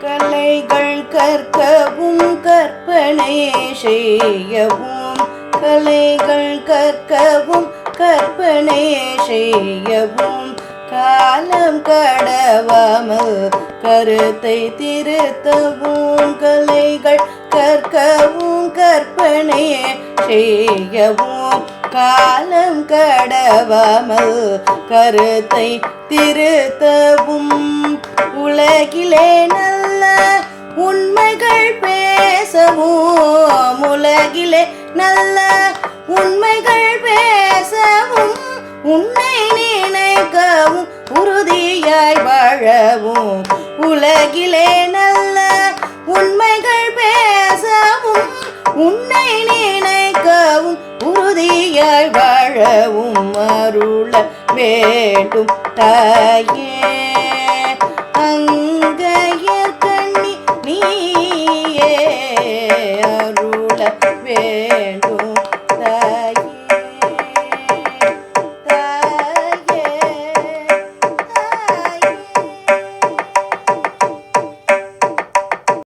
கலைகள் கற்கவும் கற்பனை செய்யவும் கலைகள் கற்கவும் கற்பனை செய்யவும் காலம் கடவாமல் கருத்தை திருத்தவும் கலைகள் கற்கவும் கற்பனை செய்யவும் காலம் கடவாமல் கருத்தை திருத்தவும் உலகிலே நல்ல உண்மைகள் பேசவும் உலகிலே நல்ல உண்மைகள் பேசவும் உன்னை நினைக்கவும் உறுதியாய் வாழவும் உலகிலே நல்ல உண்மைகள் பேசவும் உன்னை நினைக்கவும் உறுதியாய் வாழவும் அருள வேண்டும் தாயே.